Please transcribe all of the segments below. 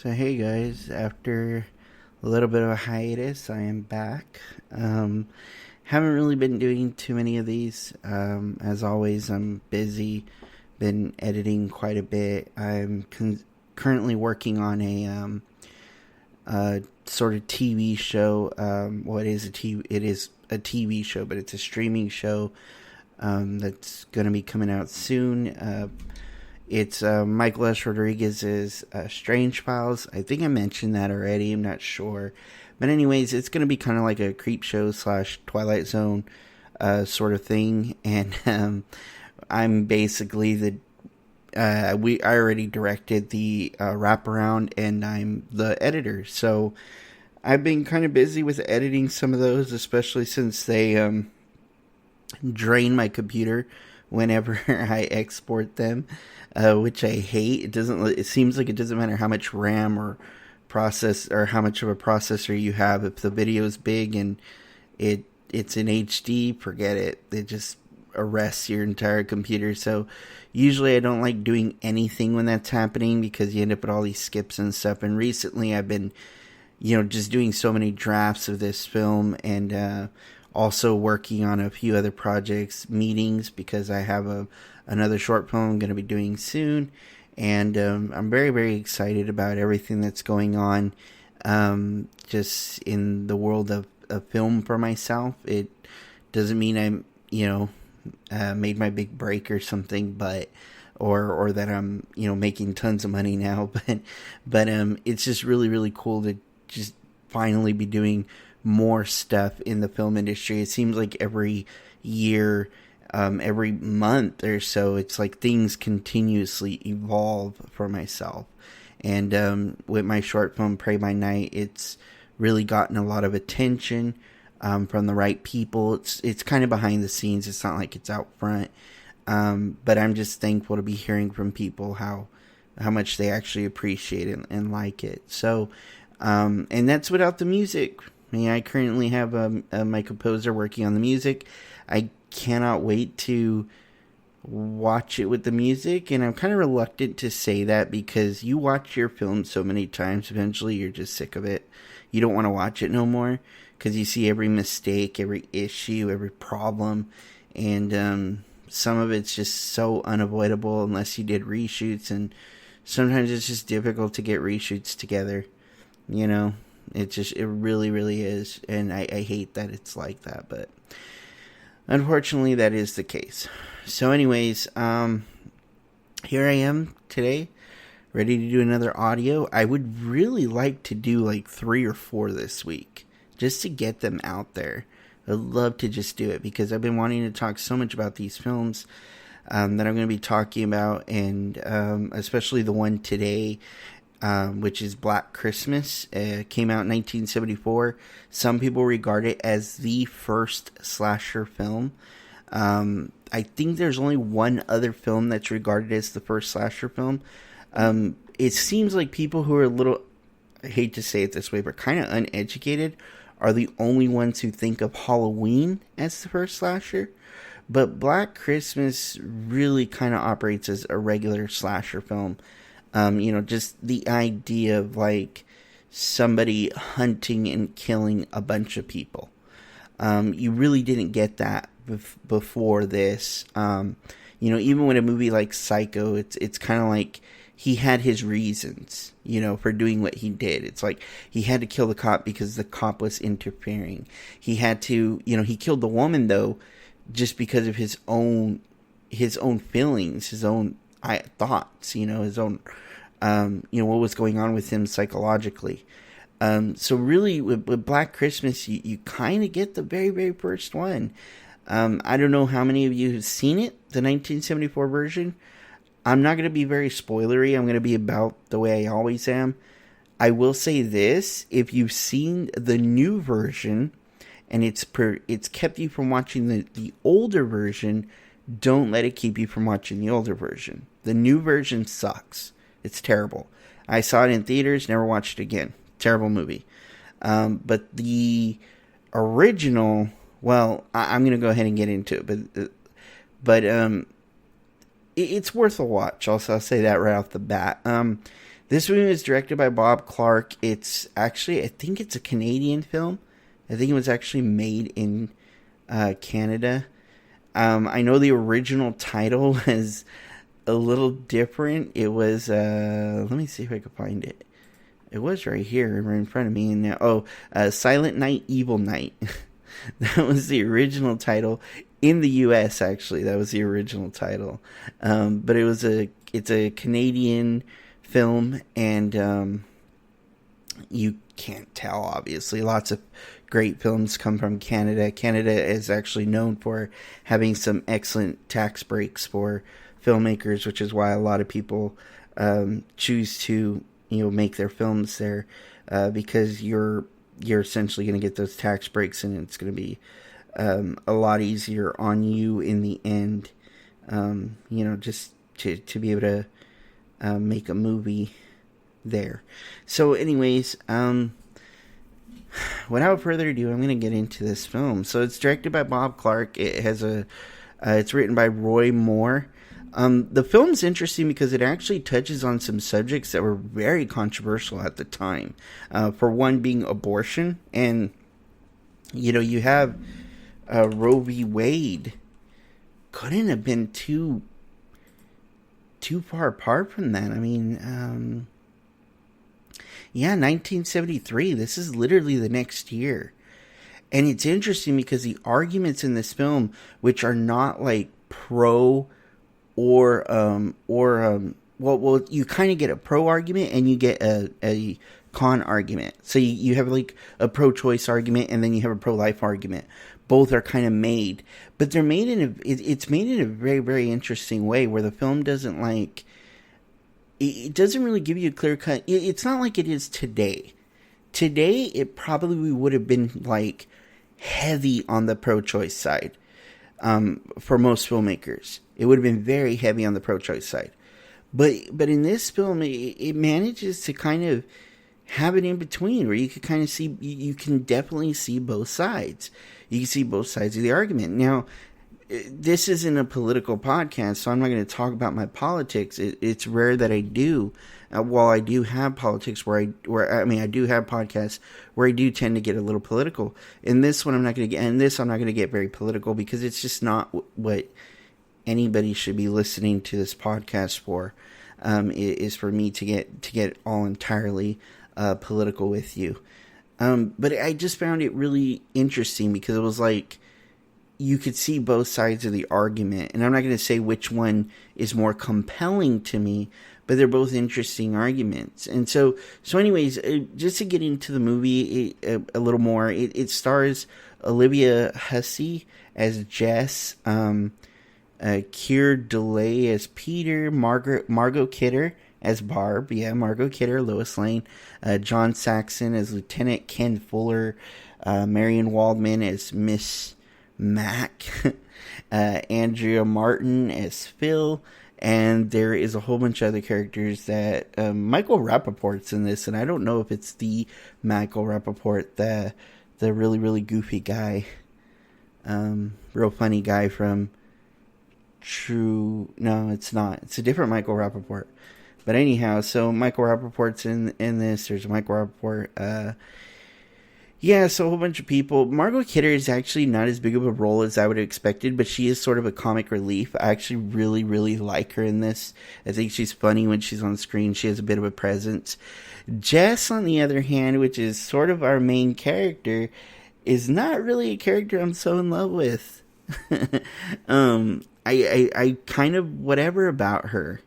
So hey guys, after a little bit of a hiatus, I am back. Haven't really been doing too many of these. As always, I'm busy. Been editing quite a bit. Currently working on a sort of TV show. Well, it is a TV show, but it's a streaming show that's going to be coming out soon. It's Michael S. Rodriguez's Strange Files. I think I mentioned that already. I'm not sure. But anyways, it's going to be kind of like a creep show slash Twilight Zone sort of thing. And I'm basically I already directed the wraparound, and I'm the editor. So I've been kind of busy with editing some of those, especially since they drain my computer whenever I export them, which I hate. It doesn't. It seems like it doesn't matter how much RAM or how much of a processor you have. If the video is big and it's in HD, forget it. It just arrests your entire computer. So usually I don't like doing anything when that's happening because you end up with all these skips and stuff. And recently I've been, just doing so many drafts of this film, and also working on a few other projects, meetings, because I have another short film I'm going to be doing soon. And I'm very, very excited about everything that's going on just in the world of film for myself. It doesn't mean I'm, made my big break or something, but or that I'm, making tons of money now, but it's just really, really cool to just finally be doing more stuff in the film industry. It seems like every year, every month or so, it's like things continuously evolve for myself. And with my short film Pray by Night, it's really gotten a lot of attention from the right people. It's kind of behind the scenes. It's not like it's out front. But I'm just thankful to be hearing from people how much they actually appreciate it and like it. So, and that's without the music. I currently have my composer working on the music. I cannot wait to watch it with the music, and I'm kind of reluctant to say that because you watch your film so many times, eventually you're just sick of it. You don't want to watch it no more because you see every mistake, every issue, every problem, and some of it's just so unavoidable unless you did reshoots, and sometimes it's just difficult to get reshoots together. It really, really is. And I hate that it's like that, but unfortunately that is the case. So anyways, here I am today, ready to do another audio. I would really like to do like 3 or 4 this week, just to get them out there. I'd love to just do it because I've been wanting to talk so much about these films that I'm going to be talking about, and especially the one today, which is Black Christmas. Came out in 1974. Some people regard it as the first slasher film. I think there's only one other film that's regarded as the first slasher film. It seems like people who are a little, I hate to say it this way, but kind of uneducated are the only ones who think of Halloween as the first slasher. But Black Christmas really kind of operates as a regular slasher film. Just the idea of like somebody hunting and killing a bunch of people. You really didn't get that before this. Even with a movie like Psycho, it's kind of like he had his reasons, for doing what he did. It's like he had to kill the cop because the cop was interfering. He had to, he killed the woman though, just because of his own feelings, his own thoughts, his own, what was going on with him psychologically. So really with Black Christmas, you kind of get the very, very first one. I don't know how many of you have seen it, the 1974 version. I'm not going to be very spoilery. I'm going to be about the way I always am. I will say this: if you've seen the new version and it's kept you from watching the older version, don't let it keep you from watching the older version. The new version sucks. It's terrible. I saw it in theaters, never watched it again. Terrible movie. But the original, well, I'm going to go ahead and get into it, but it's worth a watch. I'll say that right off the bat. This movie was directed by Bob Clark. It's actually, I think it's a Canadian film. I think it was actually made in Canada. I know the original title was a little different. It was, let me see if I can find it. It was right here, right in front of me. And now, Silent Night, Evil Night. That was the original title in the U.S. Actually, that was the original title. But it's a Canadian film, and you can't tell. Obviously, lots of great films come from Canada. Canada is actually known for having some excellent tax breaks for filmmakers, which is why a lot of people choose to make their films there, because you're essentially going to get those tax breaks, and it's going to be a lot easier on you in the end, just to be able to make a movie there. So anyways, without further ado, I'm going to get into this film. So it's directed by Bob Clark. It has it's written by Roy Moore. The film's interesting because it actually touches on some subjects that were very controversial at the time. For one being abortion. And, you have Roe v. Wade. Couldn't have been too far apart from that. I mean, 1973. This is literally the next year. And it's interesting because the arguments in this film, which are not like pro or you kind of get a pro argument and you get a con argument. So you have like a pro-choice argument and then you have a pro-life argument. Both are kind of made, but they're made it's made in a very, very interesting way where the film doesn't it doesn't really give you a clear cut. It's not like it is today. Today, it probably would have been like heavy on the pro-choice side. For most filmmakers, it would have been very heavy on the pro-choice side, but in this film, it manages to kind of have it in between, where you can kind of see, you can definitely see both sides. You can see both sides of the argument. Now, this isn't a political podcast, so I'm not going to talk about my politics. It's rare that I do. While I do have politics I do have podcasts where I do tend to get a little political. In this one, I'm not going to get very political because it's just not what anybody should be listening to this podcast for. It is for me to get all entirely political with you. But I just found it really interesting because it was like you could see both sides of the argument. And I'm not going to say which one is more compelling to me, but they're both interesting arguments. And so anyways, just to get into the movie a little more, it stars Olivia Hussey as Jess, Keir Dullea as Peter, Margot Kidder as Barb, Margot Kidder, Lois Lane, John Saxon as Lieutenant Ken Fuller, Marion Waldman as Miss Mac, Andrea Martin as Phil, and there is a whole bunch of other characters that Michael Rappaport's in this, and I don't know if it's the Michael Rappaport, the really, really goofy guy, real funny guy from True. No, it's not. It's a different Michael Rappaport. But anyhow, so Michael Rappaport's in this. There's Michael Rappaport. So a whole bunch of people. Margot Kidder is actually not as big of a role as I would have expected, but she is sort of a comic relief. I actually really, really like her in this. I think she's funny when she's on screen. She has a bit of a presence. Jess, on the other hand, which is sort of our main character, is not really a character I'm so in love with. I kind of whatever about her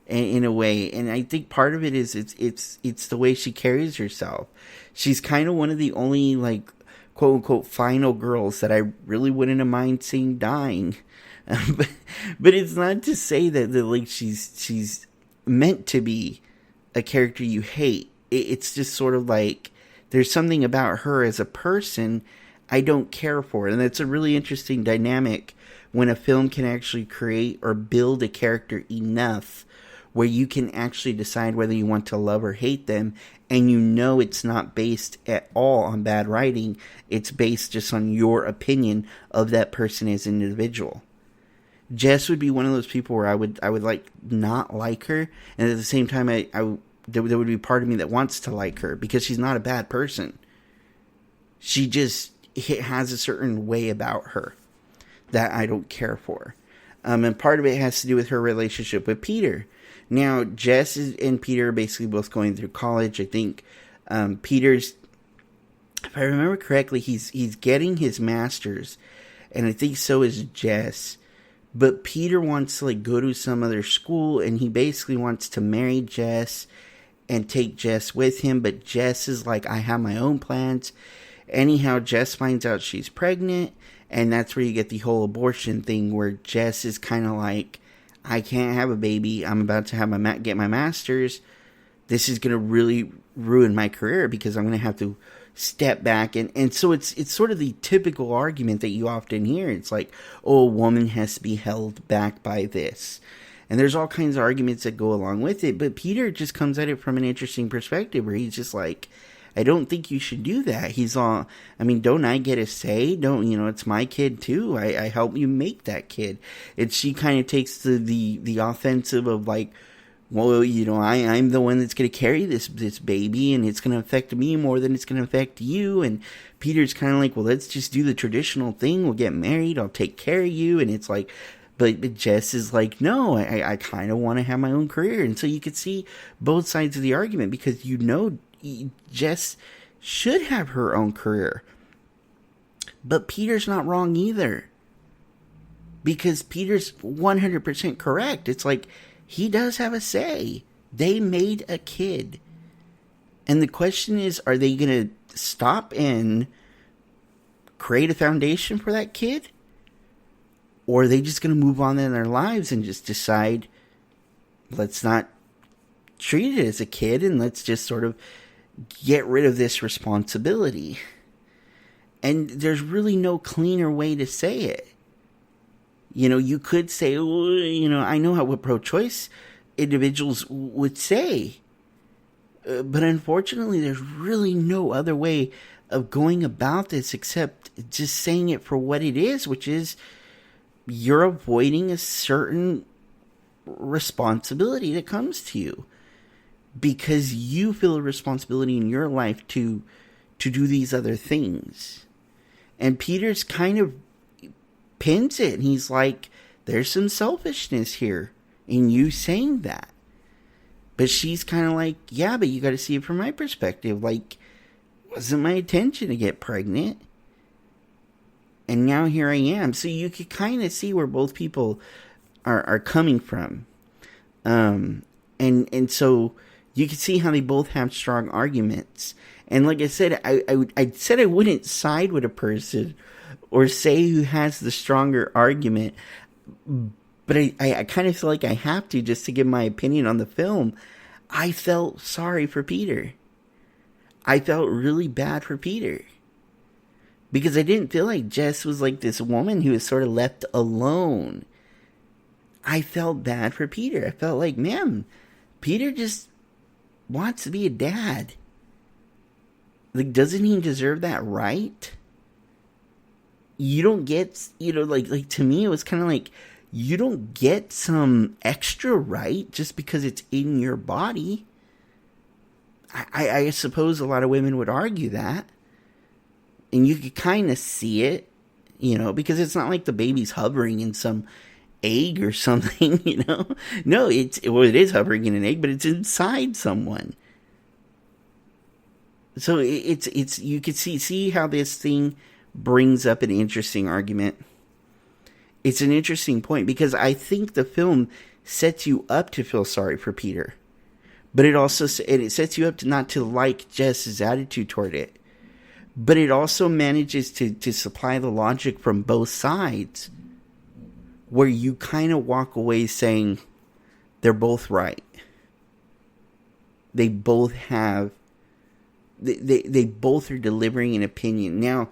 in a way, and I think part of it is it's the way she carries herself. She's kind of one of the only like quote unquote final girls that I really wouldn't have mind seeing dying. But it's not to say that like she's meant to be a character you hate. It's just sort of like there's something about her as a person I don't care for, and it's a really interesting dynamic when a film can actually create or build a character enough where you can actually decide whether you want to love or hate them, and you know it's not based at all on bad writing. It's based just on your opinion of that person as an individual. Jess would be one of those people where I would like not like her, and at the same time I there would be part of me that wants to like her, because she's not a bad person. She just has a certain way about her that I don't care for. And part of it has to do with her relationship with Peter. Now, Jess and Peter are basically both going through college. I think Peter's, if I remember correctly, he's getting his master's, and I think so is Jess. But Peter wants to go to some other school, and he basically wants to marry Jess and take Jess with him. But Jess is like, I have my own plans. Anyhow, Jess finds out she's pregnant, and that's where you get the whole abortion thing, where Jess is kind of like, I can't have a baby. I'm about to have get my master's. This is going to really ruin my career, because I'm going to have to step back. And so it's sort of the typical argument that you often hear. It's like, oh, a woman has to be held back by this. And there's all kinds of arguments that go along with it. But Peter just comes at it from an interesting perspective, where he's just like, I don't think you should do that. He's all, I mean, don't I get a say? Don't, it's my kid too. I help you make that kid. And she kind of takes the offensive of like, well, I'm the one that's going to carry this baby, and it's going to affect me more than it's going to affect you. And Peter's kind of like, well, let's just do the traditional thing. We'll get married. I'll take care of you. And it's like, but Jess is like, no, I kind of want to have my own career. And so you could see both sides of the argument, because Jess should have her own career. But Peter's not wrong either, because Peter's 100% correct. It's like, he does have a say. They made a kid. And the question is, are they going to stop and create a foundation for that kid? Or are they just going to move on in their lives and just decide, let's not treat it as a kid, and let's just sort of get rid of this responsibility? And there's really no cleaner way to say it. You could say, I know what pro-choice individuals would say. But unfortunately, there's really no other way of going about this except just saying it for what it is, which is you're avoiding a certain responsibility that comes to you, because you feel a responsibility in your life to do these other things. And Peter's kind of pins it, and he's like, there's some selfishness here in you saying that. But she's kind of like, yeah, but you got to see it from my perspective. Like, wasn't my intention to get pregnant, and now here I am. So you could kind of see where both people are coming from. And so you can see how they both have strong arguments. And like I said, I said I wouldn't side with a person or say who has the stronger argument, but I kind of feel like I have to, just to give my opinion on the film. I felt sorry for Peter. I felt really bad for Peter, because I didn't feel like Jess was like this woman who was sort of left alone. I felt bad for Peter. I felt like, man, Peter just wants to be a dad. Like, doesn't he deserve that right? You don't get, like to me, it was kind of like, you don't get some extra right just because it's in your body. I suppose a lot of women would argue that. And you could kind of see it, because it's not like the baby's hovering in some egg or something, No, it is hovering in an egg, but it's inside someone. So it's you could see how this thing brings up an interesting argument. It's an interesting point, because I think the film sets you up to feel sorry for Peter, but it sets you up to not to like Jess's attitude toward it. But it also manages to supply the logic from both sides, where you kind of walk away saying they're both right. They both have. They both are delivering an opinion. Now,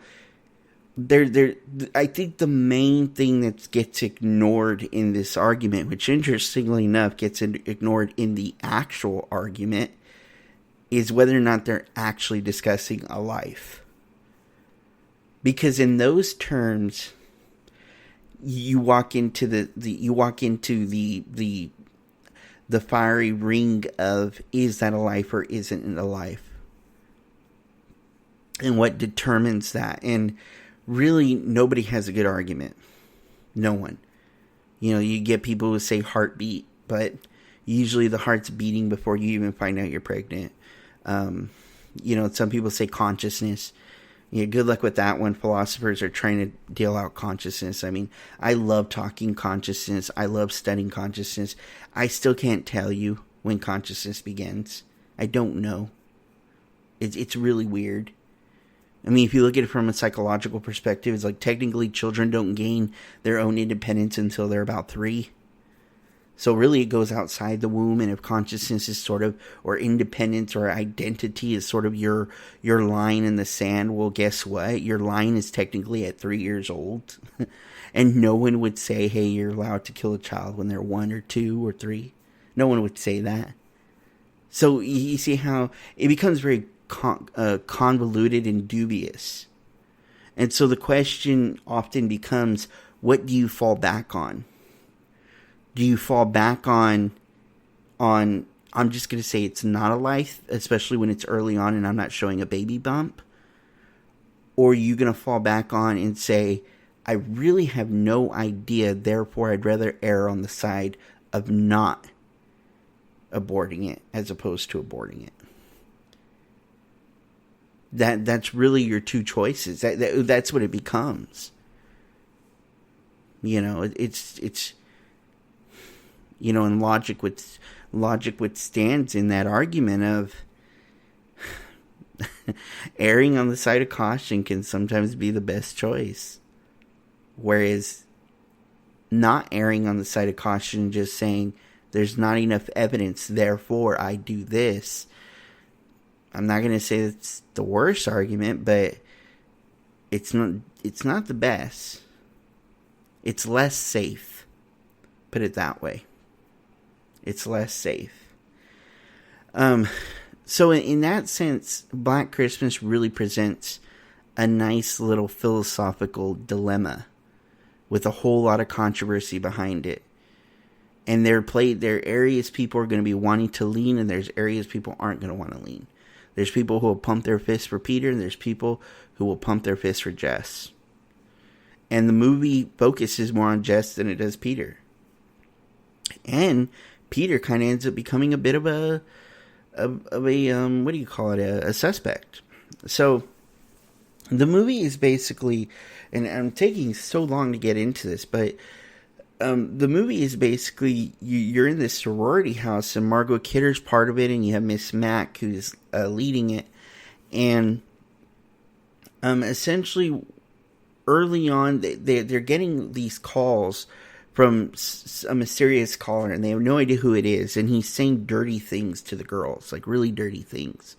I think the main thing that gets ignored in this argument, which interestingly enough gets ignored in the actual argument, is whether or not they're actually discussing a life. Because in those terms, you walk into the the fiery ring of, is that a life or isn't it a life? And what determines that? And really, nobody has a good argument. No one. You get people who say heartbeat, but usually the heart's beating before you even find out you're pregnant. Some people say consciousness. Good luck with that when philosophers are trying to deal out consciousness. I mean, I love talking consciousness. I love studying consciousness. I still can't tell you when consciousness begins. I don't know. It's really weird. I mean, if you look at it from a psychological perspective, it's like technically children don't gain their own independence until they're about 3. So really it goes outside the womb, and if consciousness is sort of, or independence or identity is sort of your line in the sand, well, guess what? Your line is technically at 3 years old. And no one would say, hey, you're allowed to kill a child when they're 1 or 2 or 3. No one would say that. So you see how it becomes very convoluted and dubious. And so the question often becomes, what do you fall back on? Do you fall back on I'm just going to say it's not a life, especially when it's early on and I'm not showing a baby bump? Or are you going to fall back on and say, I really have no idea, therefore I'd rather err on the side of not aborting it as opposed to aborting it? That's really your two choices. That's what it becomes. It's and logic withstands in that argument of erring on the side of caution can sometimes be the best choice. Whereas not erring on the side of caution, just saying there's not enough evidence, therefore I do this. I'm not going to say it's the worst argument, but it's not the best. It's less safe. Put it that way. It's less safe. So in that sense, Black Christmas really presents a nice little philosophical dilemma with a whole lot of controversy behind it. And there are areas people are going to be wanting to lean, and there's areas people aren't going to want to lean. There's people who will pump their fist for Peter, and there's people who will pump their fist for Jess. And the movie focuses more on Jess than it does Peter. And Peter kind of ends up becoming a bit of a what do you call it? A suspect. So the movie is basically, and I'm taking so long to get into this, but the movie is basically you're in this sorority house, and Margot Kidder's part of it, and you have Miss Mack who's leading it, and essentially early on they're getting these calls from a mysterious caller, and they have no idea who it is, and he's saying dirty things to the girls, like really dirty things,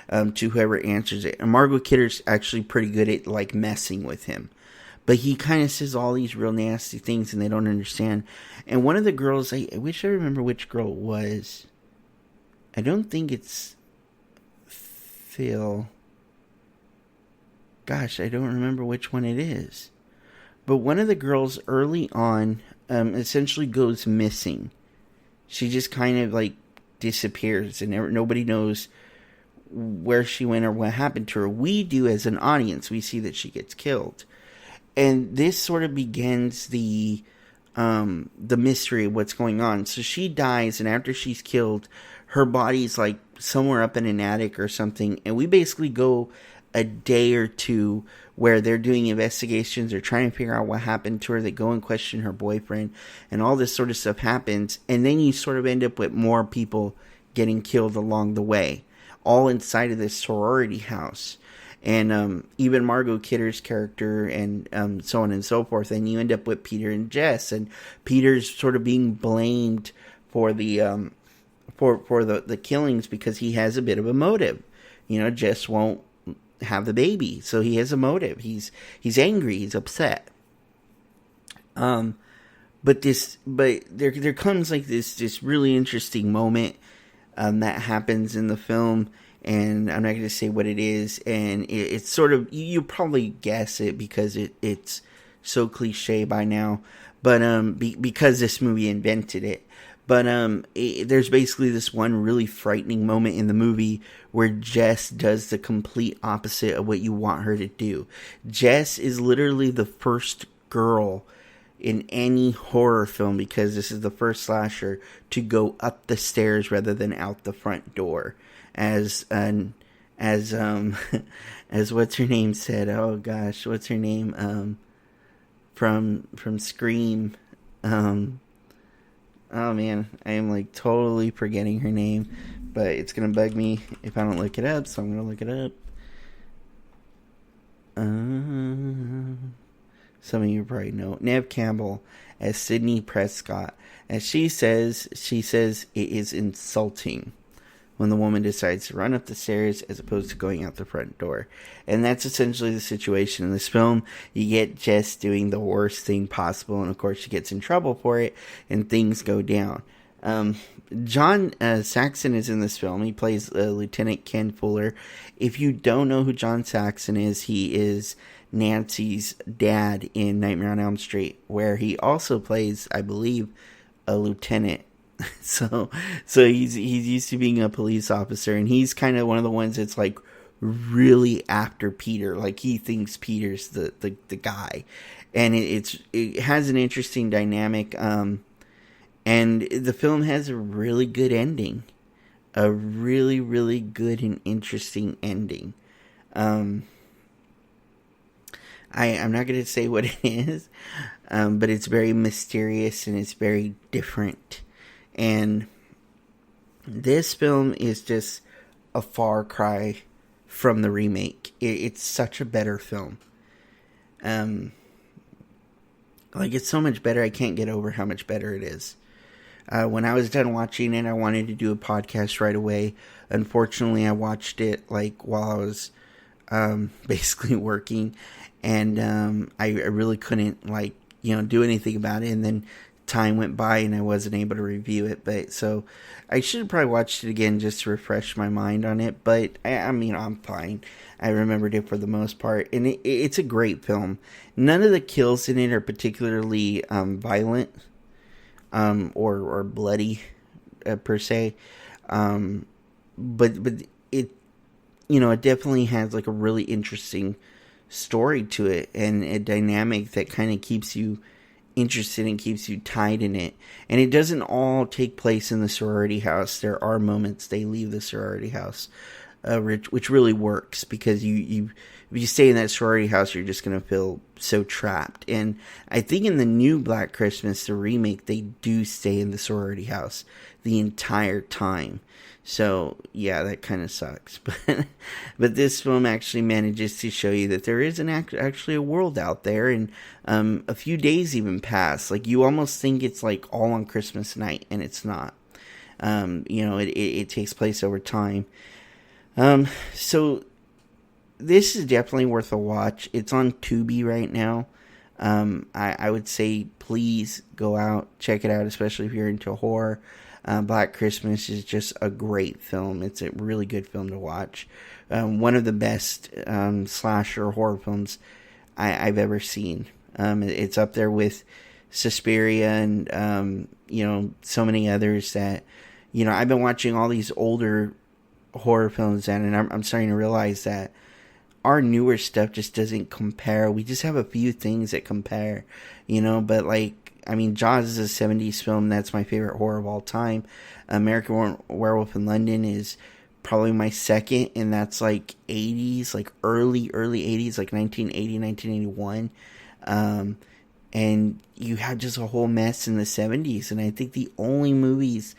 to whoever answers it. And Margot Kidder's actually pretty good at like messing with him. But he kind of says all these real nasty things, and they don't understand. And one of the girls, I wish I remember which girl it was. I don't think it's Phil. Gosh, I don't remember which one it is. But one of the girls early on essentially goes missing. She just kind of like disappears, and nobody knows where she went or what happened to her. We do as an audience. We see that she gets killed. And this sort of begins the mystery of what's going on. So she dies, and after she's killed, her body's like somewhere up in an attic or something. And we basically go a day or two where they're doing investigations. They're trying to figure out what happened to her. They go and question her boyfriend, and all this sort of stuff happens. And then you sort of end up with more people getting killed along the way, all inside of this sorority house. And even Margot Kidder's character, and so on and so forth. And you end up with Peter and Jess, and Peter's sort of being blamed for the for the killings because he has a bit of a motive. Jess won't have the baby, so he has a motive. He's angry. He's upset. But there comes like this really interesting moment that happens in the film. And I'm not going to say what it is, and it's sort of, you probably guess it because it's so cliche by now, but because this movie invented it. But there's basically this one really frightening moment in the movie where Jess does the complete opposite of what you want her to do. Jess is literally the first girl in any horror film, because this is the first slasher, to go up the stairs rather than out the front door. As as what's her name said. Oh gosh, what's her name? From Scream. Oh man, I am like totally forgetting her name, but it's gonna bug me if I don't look it up, so I'm gonna look it up. Some of you probably know Neve Campbell as Sydney Prescott. As she says it is insulting when the woman decides to run up the stairs as opposed to going out the front door. And that's essentially the situation in this film. You get Jess doing the worst thing possible, and of course she gets in trouble for it, and things go down. John Saxon is in this film. He plays Lieutenant Ken Fuller. If you don't know who John Saxon is, he is Nancy's dad in Nightmare on Elm Street, where he also plays, I believe, a lieutenant. So he's used to being a police officer, and he's kind of one of the ones that's like really after Peter. Like he thinks Peter's the guy, and it has an interesting dynamic. And the film has a really good ending, a really, really good and interesting ending. I'm not going to say what it is, but it's very mysterious and it's very different. And this film is just a far cry from the remake. It's such a better film. Like, it's so much better, I can't get over how much better it is. When I was done watching it, I wanted to do a podcast right away. Unfortunately, I watched it like while I was basically working, and I really couldn't do anything about it. And then time went by, and I wasn't able to review it. But so I should have probably watched it again just to refresh my mind on it. But I'm fine. I remembered it for the most part, and it's a great film. None of the kills in it are particularly violent. Or bloody per se, but it it definitely has like a really interesting story to it, and a dynamic that kind of keeps you interested and keeps you tied in it. And it doesn't all take place in the sorority house. There are moments they leave the sorority house, which really works, because if you stay in that sorority house, you're just going to feel so trapped. And I think in the new Black Christmas, the remake, they do stay in the sorority house the entire time. So, yeah, that kind of sucks. But this film actually manages to show you that there is actually a world out there, and a few days even pass. Like, you almost think it's like all on Christmas night, and it's not. It takes place over time. So this is definitely worth a watch. It's on Tubi right now. I would say please go out, check it out, especially if you're into horror. Black Christmas is just a great film. It's a really good film to watch. One of the best slasher horror films I've ever seen. It's up there with Suspiria and so many others that I've been watching all these older horror films, and I'm starting to realize that our newer stuff just doesn't compare. We just have a few things that compare, but Jaws is a 70s film. That's my favorite horror of all time. American Werewolf in London is probably my second, and that's like 80s, like early 80s, like 1980, 1981. And you had just a whole mess in the 70s, and I think the only movies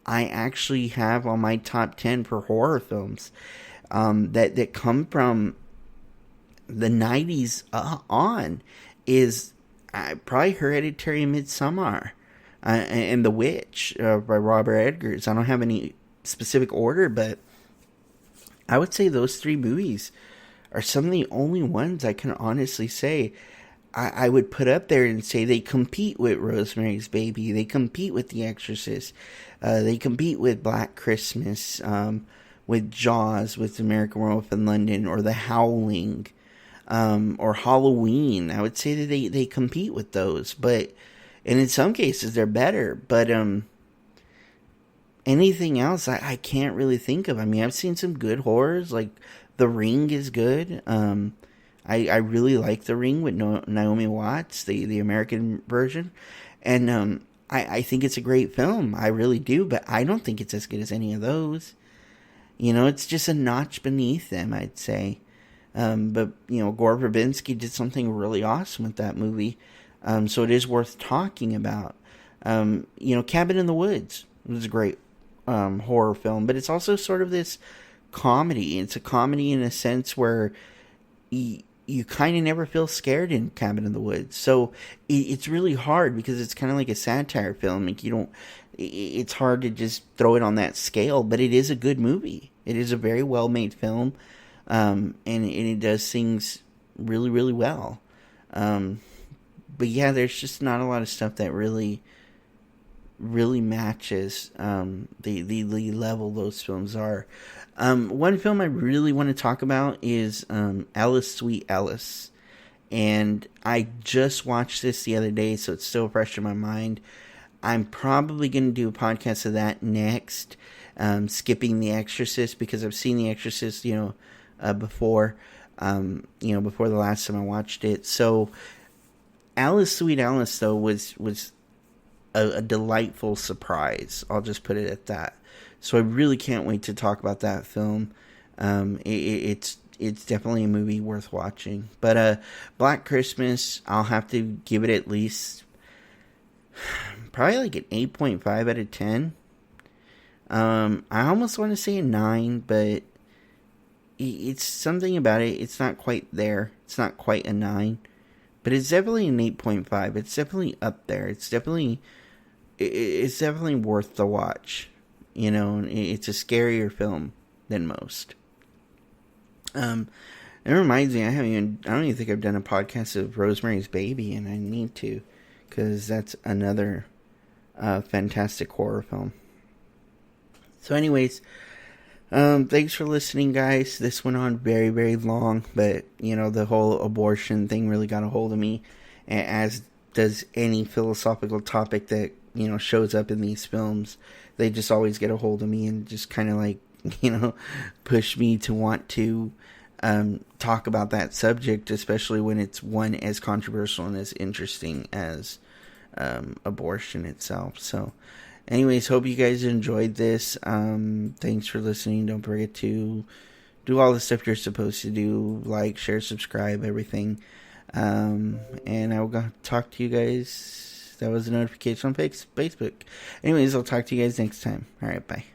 I actually have on my top 10 for horror films that come from the 90s on is probably Hereditary, Midsommar, and The Witch by Robert Eggers. I don't have any specific order, but I would say those three movies are some of the only ones I can honestly say I would put up there and say they compete with Rosemary's Baby. They compete with The Exorcist. They compete with Black Christmas, with Jaws, with American Werewolf in London, or The Howling, or Halloween. I would say that they compete with those, and in some cases they're better. But anything else, I can't really think of. I mean, I've seen some good horrors, like The Ring is good. I really like The Ring with Naomi Watts, the American version, and I think it's a great film. I really do, but I don't think it's as good as any of those. It's just a notch beneath them, I'd say. But Gore Verbinski did something really awesome with that movie, so it is worth talking about. Cabin in the Woods was a great horror film, but it's also sort of this comedy. It's a comedy in a sense where you kind of never feel scared in Cabin in the Woods. So it's really hard because it's kind of like a satire film. Like it's hard to just throw it on that scale, but it is a good movie. It is a very well made film, and it does things really, really well. But yeah, there's just not a lot of stuff that really matches the level those films are. One film I really want to talk about is Alice Sweet Alice, and I just watched this the other day, so it's still fresh in my mind. I'm probably going to do a podcast of that next, skipping The Exorcist, because I've seen The Exorcist, before, before the last time I watched it. So Alice Sweet Alice, though, was a delightful surprise. I'll just put it at that. So I really can't wait to talk about that film. It's definitely a movie worth watching. But Black Christmas, I'll have to give it at least probably like an 8.5 out of 10. I almost want to say a 9, but it's something about it. It's not quite there. It's not quite a 9. But it's definitely an 8.5. It's definitely up there. It's definitely worth the watch. It's a scarier film than most. It reminds me, I don't even think I've done a podcast of Rosemary's Baby, and I need to, because that's another fantastic horror film. So anyways, thanks for listening, guys. This went on very, very long, but the whole abortion thing really got a hold of me, as does any philosophical topic that shows up in these films. They just always get a hold of me and just kind of like push me to want to talk about that subject, especially when it's one as controversial and as interesting as abortion itself. So anyways, hope you guys enjoyed this. Thanks for listening. Don't forget to do all the stuff you're supposed to do, like, share, subscribe, everything. And I will talk to you guys. That was a notification on Facebook. Anyways, I'll talk to you guys next time. All right, bye.